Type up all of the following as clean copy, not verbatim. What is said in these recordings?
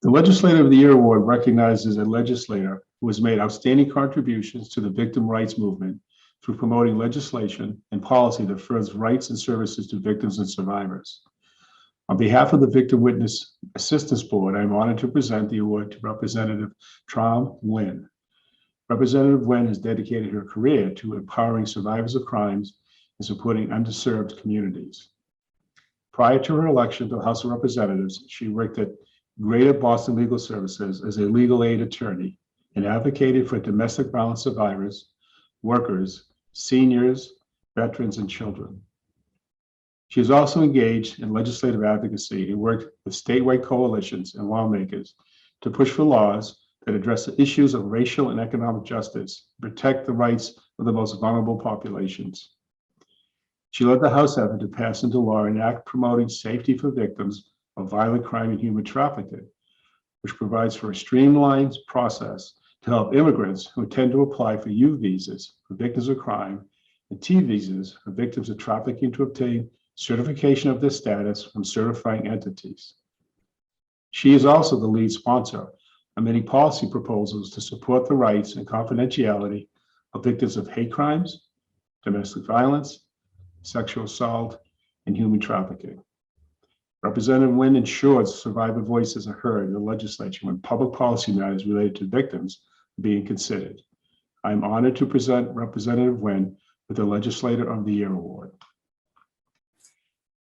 The Legislator of the Year Award recognizes a legislator who has made outstanding contributions to the victim rights movement through promoting legislation and policy that furthers rights and services to victims and survivors. On behalf of the Victim Witness Assistance Board, I am honored to present the award to Representative Tram Nguyen. Representative Nguyen has dedicated her career to empowering survivors of crimes and supporting underserved communities. Prior to her election to the House of Representatives, she worked at Greater Boston Legal Services as a legal aid attorney and advocated for domestic violence survivors, workers, seniors, veterans, and children. She is also engaged in legislative advocacy and worked with statewide coalitions and lawmakers to push for laws that address the issues of racial and economic justice, protect the rights of the most vulnerable populations. She led the House effort to pass into law an act promoting safety for victims of violent crime and human trafficking, which provides for a streamlined process to help immigrants who intend to apply for U visas for victims of crime and T visas for victims of trafficking to obtain certification of their status from certifying entities. She is also the lead sponsor of many policy proposals to support the rights and confidentiality of victims of hate crimes, domestic violence, sexual assault, and human trafficking. Representative Nguyen ensures survivor voices are heard in the legislature when public policy matters related to victims are being considered. I am honored to present Representative Nguyen with the Legislator of the Year Award.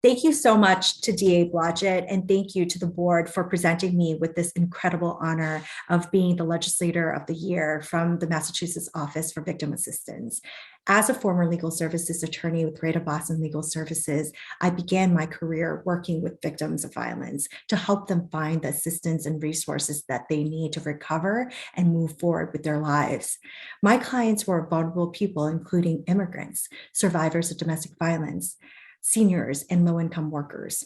Thank you so much to DA Blodgett, and thank you to the board for presenting me with this incredible honor of being the Legislator of the Year from the Massachusetts Office for Victim Assistance. As a former legal services attorney with Greater Boston Legal Services, I began my career working with victims of violence to help them find the assistance and resources that they need to recover and move forward with their lives. My clients were vulnerable people, including immigrants, survivors of domestic violence, seniors, and low-income workers.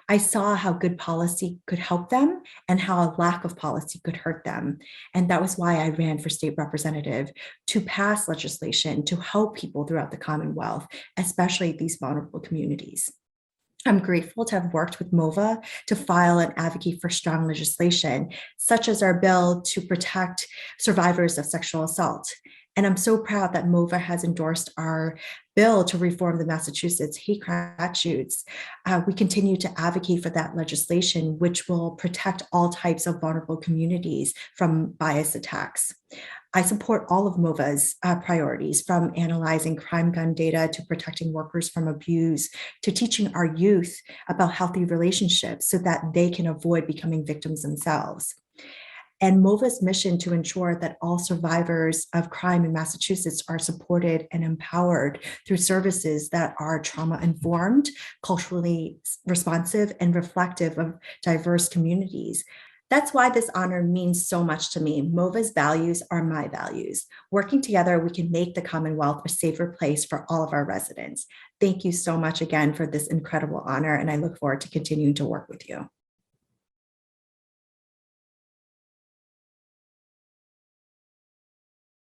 I saw how good policy could help them and how a lack of policy could hurt them. And that was why I ran for state representative, to pass legislation to help people throughout the Commonwealth, especially these vulnerable communities. I'm grateful to have worked with MOVA to file and advocate for strong legislation, such as our bill to protect survivors of sexual assault. And I'm so proud that MOVA has endorsed our bill to reform the Massachusetts hate crime statutes. We continue to advocate for that legislation, which will protect all types of vulnerable communities from bias attacks. I support all of MOVA's priorities, from analyzing crime gun data to protecting workers from abuse, to teaching our youth about healthy relationships so that they can avoid becoming victims themselves. And MOVA's mission to ensure that all survivors of crime in Massachusetts are supported and empowered through services that are trauma-informed, culturally responsive, and reflective of diverse communities. That's why this honor means so much to me. MOVA's values are my values. Working together, we can make the Commonwealth a safer place for all of our residents. Thank you so much again for this incredible honor, and I look forward to continuing to work with you.